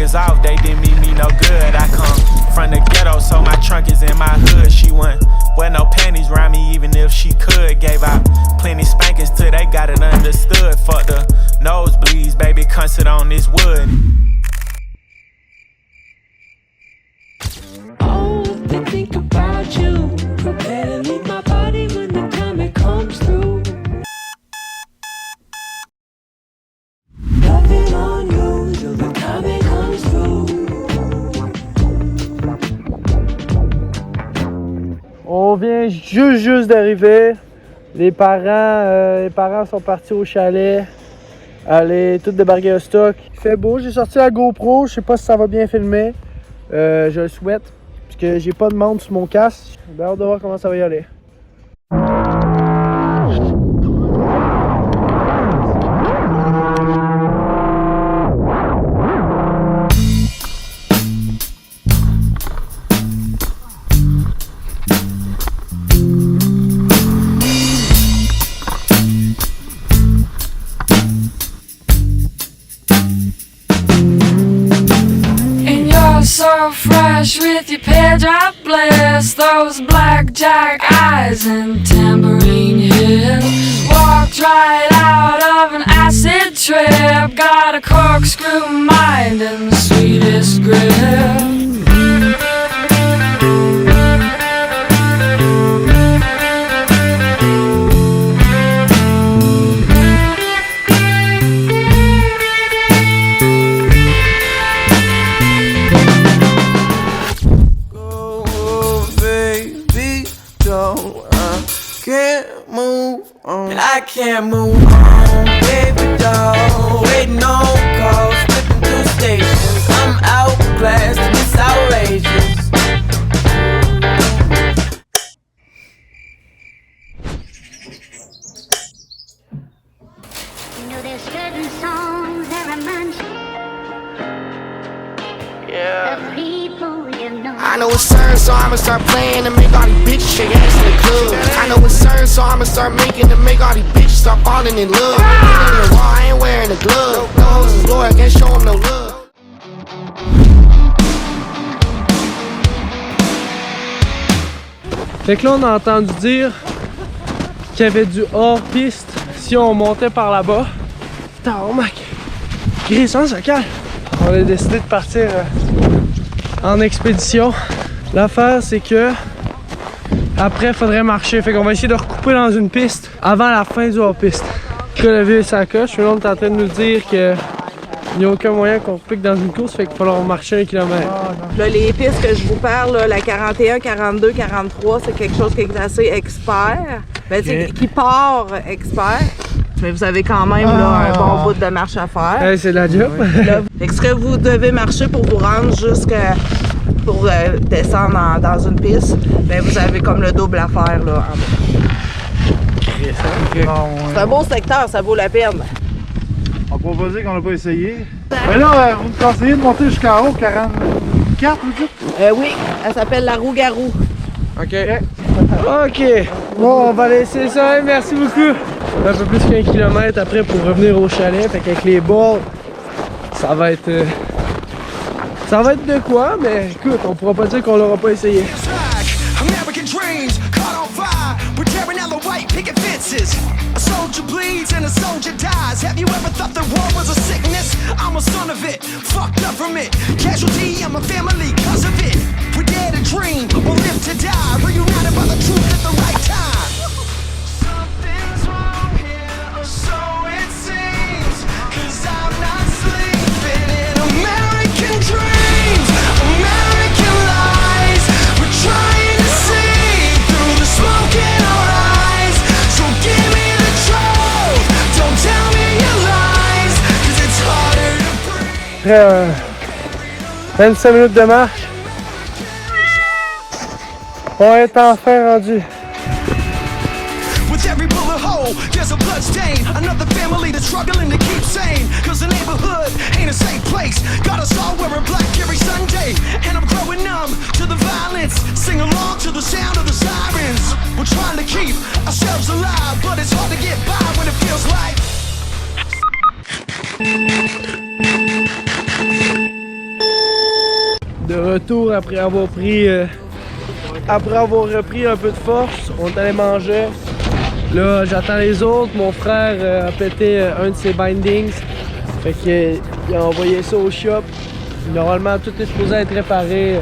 niggas off, they didn't mean me no good. I come from the ghetto, so my trunk is in my hood. She wouldn't wear no panties around me, even if she could. Gave out plenty spankings till they got it understood. Fuck the nosebleeds, baby, come sit on this wood. Oh, they think about you. Prepare to leave my body when the time it comes through. Loving on you till the time it comes through. On vient juste d'arriver. Les parents sont partis au chalet. Allez, tout débarquer au stock. Il fait beau, j'ai sorti la GoPro. Je sais pas si ça va bien filmer. Je le souhaite. Parce que j'ai pas de montre sur mon casque. J'ai hâte de voir comment ça va y aller. So fresh with your pear drop bliss, those blackjack eyes and tambourine hips. Walked right out of an acid trip, got a corkscrew mind and the sweetest grip. I can't move on, baby doll. Waiting on calls, flipping through stations. I'm outclassed and it's outrageous. You know there's certain songs that remind you of people you know. I know it's certain, so I'ma start playing and make all these bitches shake ass in the club. I know it's certain, so I'ma start making and make all these bitches start falling in love. I ain't wearing a glove. No hoes is loyal, can't show them no love. Fait que là, on a entendu dire qu'il y avait du hors-piste si on montait par là-bas. Tabarnak! Grisant, ça calme! On a décidé de partir en expédition. L'affaire, c'est que après, il faudrait marcher. Fait qu'on va essayer de recouper dans une piste avant la fin du hors-piste. Que la vie est sa coche. Là, on est en train de nous dire que il n'y a aucun moyen qu'on repique dans une course, fait qu'il va falloir marcher 1 kilomètre. Là, les pistes que je vous parle, là, la 41, 42, 43, c'est quelque chose qui est assez expert. Ben, qui part expert. Mais vous avez quand même là, un bon bout de marche à faire. Hey, c'est de la job. Là, fait que ce que vous devez marcher pour vous rendre jusqu'à pour descendre dans une piste, ben vous avez comme le double à faire là en bas. C'est un beau secteur, ça vaut la peine. On peut pas dire qu'on n'a pas essayé. Mais là, vous me conseillez de monter jusqu'en haut, 44, vous dites? Oui, elle s'appelle la Roux-Garou. OK. OK. Bon, on va laisser ça. Merci beaucoup. Un peu plus qu'1 kilomètre après pour revenir au chalet. Fait qu'avec les balles, ça va être de quoi, mais écoute, on pourra pas dire qu'on l'aura pas essayé. American dreams caught on fire. We're tearing down the white picket fences. A soldier bleeds and a soldier dies. Have you ever thought that war was a sickness? I'm a son of it, fucked up from it. Casualty of my family cause of it. We dare to dream or live to die. Reunited by the truth at the right time. Something's wrong here, or so it seems. Cause I'm not sleeping in American dreams. American lies. We're trying to see through the smoke in our eyes. So give me the truth. Don't tell me your lies. Cause it's harder to breathe. 25 minutes de marche. On est enfin rendu. With every bullet hole, there's a blood stain. Another family that's struggling to keep sane. Cause the neighborhood ain't a safe place. Got us all wearing black every Sunday. And I'm growing numb to the violence. Sing along to the sound of the sirens. We're trying to keep ourselves alive, but it's hard to get by when it feels like retour après avoir repris un peu de force, on est allé manger. Là, j'attends les autres. Mon frère a pété un de ses bindings. Fait qu'il a envoyé ça au shop. Normalement, tout est supposé être réparé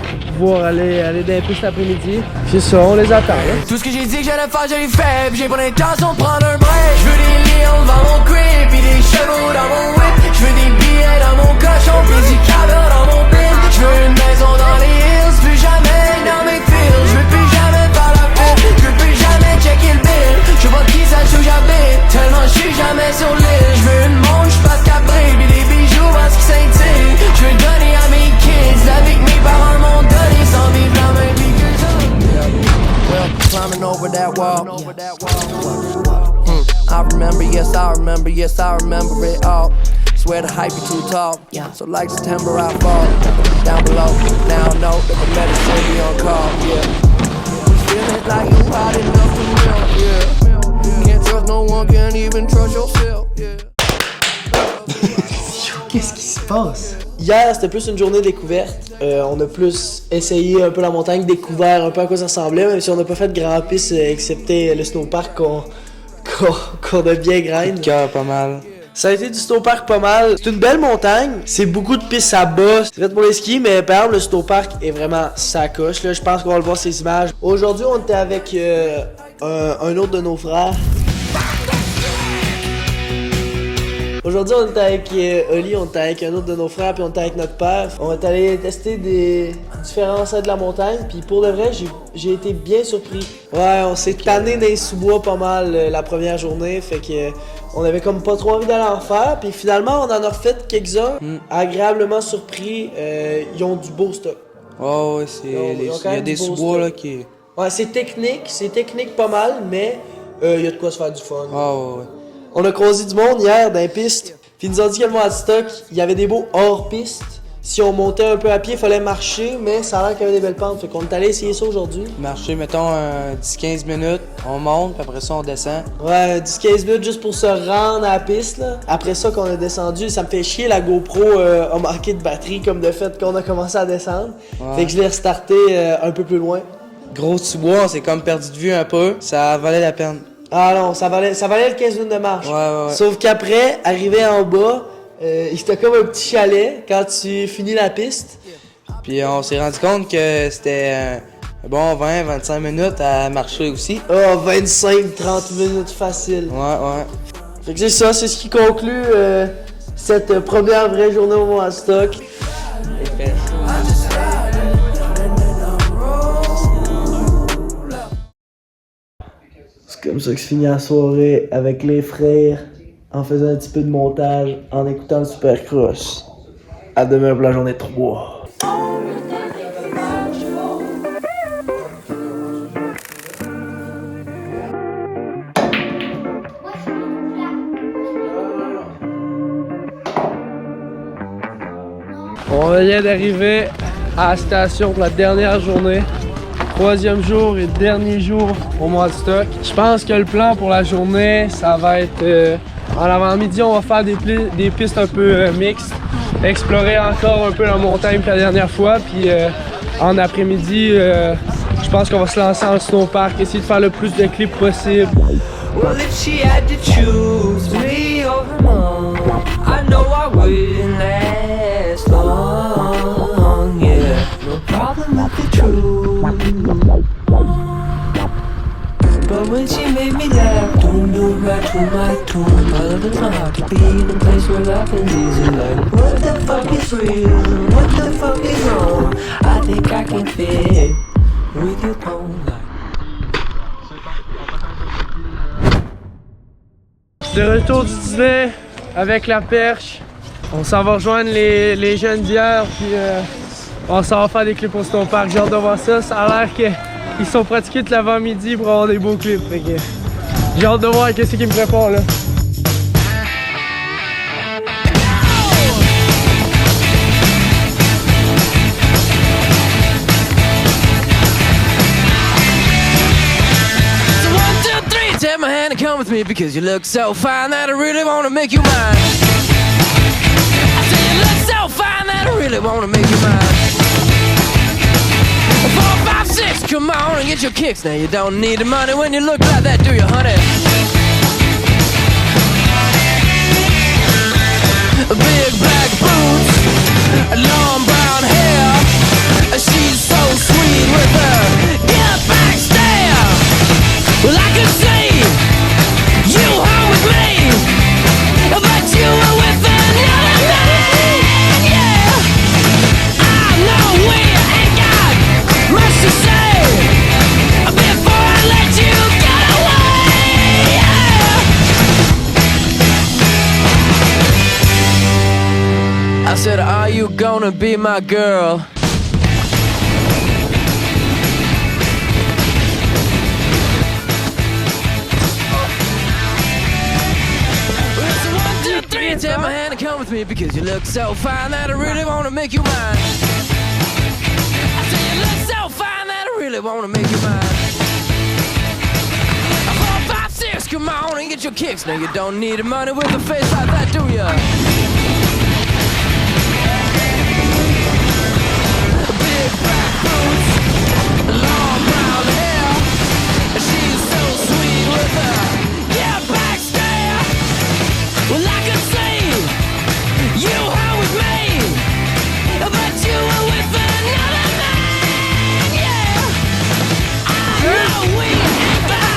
pour pouvoir aller dans les pistes après-midi. C'est ça, on les attend. Hein? Tout ce que j'ai dit que j'allais faire, je l'ai fait. Pis j'ai pas l'intention de prendre un break. Je veux des lions devant mon crib, pis des chevaux dans mon whip. Je veux des billets dans mon cochon, pis du caviar dans mon bin. Je veux une maison dans les hills, plus jamais dans mes fils. Je veux plus jamais faire la pute, je veux plus jamais checker le bill. Je vois qui ça où j'habite, tellement je suis jamais sur l'île. Je veux une montre, je passe qu'après, pis des bijoux parce qu'ils scintillent. Je veux donner à mes kids, avec mes parents m'ont donné sans vivre la même vie que ça. Well, climbing over that wall. I remember, yes I remember, yes I remember it all. Swear the hype is too tall, so like September I fall. Down below, now I know that the medicine be on call, yeah. Feeling like you hot enough to melt, yeah. Can't trust no one, can't even trust yourself, yeah. Qu'est-ce qui se passe? Hier, c'était plus une journée découverte. On a plus essayé un peu la montagne, découvert un peu à quoi ça ressemblait, même si on n'a pas fait de grand piste, excepté le snowpark qu'on a bien grind. Cœur pas mal. Ça a été du snowpark pas mal. C'est une belle montagne, c'est beaucoup de pistes à bas. C'est fait pour les skis, mais par exemple, le snowpark est vraiment sacoche. Là, je pense qu'on va le voir ces images. Aujourd'hui, on était avec un autre de nos frères. Aujourd'hui, on était avec Oli, on était avec un autre de nos frères, puis on était avec notre père. On est allé tester des différents sites de la montagne, puis pour le vrai, j'ai été bien surpris. Ouais, on s'est tanné dans les sous-bois pas mal la première journée, fait que on avait comme pas trop envie d'aller en faire, puis finalement, on en a refait quelques-uns, agréablement surpris. Ils ont du beau stock. Oh, ouais, il y a des sous-bois là qui... Ouais, c'est technique pas mal, mais il y a de quoi se faire du fun. Oh, ouais. On a croisé du monde hier dans les pistes, puis ils nous ont dit qu'à stock, il y avait des beaux hors piste. Si on montait un peu à pied, il fallait marcher, mais ça a l'air qu'il y avait des belles pentes, fait qu'on est allé essayer ça aujourd'hui. Marcher, mettons 10-15 minutes, on monte, puis après ça on descend. Ouais, 10-15 minutes juste pour se rendre à la piste, là. Après ça qu'on a descendu, ça me fait chier, la GoPro a manqué de batterie comme de fait qu'on a commencé à descendre. Ouais. Fait que je l'ai restarté un peu plus loin. Gros sous-bois, on s'est comme perdu de vue un peu, ça valait la peine. Ah non, ça valait le 15 minutes de marche. Ouais. Sauf qu'après, arrivé en bas, c'était comme un petit chalet quand tu finis la piste. Puis on s'est rendu compte que c'était bon 20-25 minutes à marcher aussi. Ah, 25-30 minutes facile. Ouais. Fait que c'est ça, c'est ce qui conclut cette première vraie journée au Moastock. C'est comme ça que se finit la soirée avec les frères, en faisant un petit peu de montage, en écoutant le Supercross. À demain pour la journée 3. On vient d'arriver à la station pour la dernière journée. 3e jour et dernier jour au Moastock. Je pense que le plan pour la journée, ça va être en avant-midi, on va faire des pistes un peu mixtes, explorer encore un peu la montagne que la dernière fois, puis en après-midi, je pense qu'on va se lancer en snowpark, essayer de faire le plus de clips possible. Well, if she had to choose me over mom, I know I wouldn't last long, yeah. No problem with the truth. But when she made me laugh, doom right to my tune. I love it hard to be in a place where laughing's easy. Like, what the fuck is real? What the fuck is wrong? I think I can fit with your tone. De retour du dîner avec la perche. On s'en va rejoindre les jeunes d'hier, puis on s'en va faire des clips au snowpark. J'ai hâte de voir ça. Ça a l'air qu'ils sont pratiqués de l'avant-midi pour avoir des beaux clips. Fait que j'ai hâte de voir qu'est-ce qu'ils me préparent là. Take my hand and come with me because you look so fine that I really wanna make you mine. I say you look so fine that I really wanna make you mine. 5, 6, come on and get your kicks. Now you don't need the money when you look like that, do you, honey? Big black boots, long brown hair. She's so sweet with her get back stare. Well, I could see you home with me, but you were with another man. Yeah, I know we ain't got much to say before I let you get away. Yeah. I said, are you gonna be my girl? Take my hand and come with me because you look so fine that I really wanna make you mine. I say you look so fine that I really wanna make you mine. 4, 5, 6, come on and get your kicks. Now you don't need the money with a face like that, do ya? Big black boots, long brown hair. She's so sweet with her get back stare. Well, I could see you home with me, but you were with another man. Yeah, I know we ain't got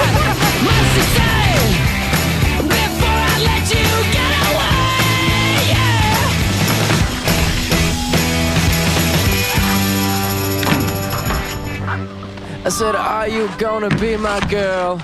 much to say before I let you get away. Yeah. I said, are you gonna be my girl?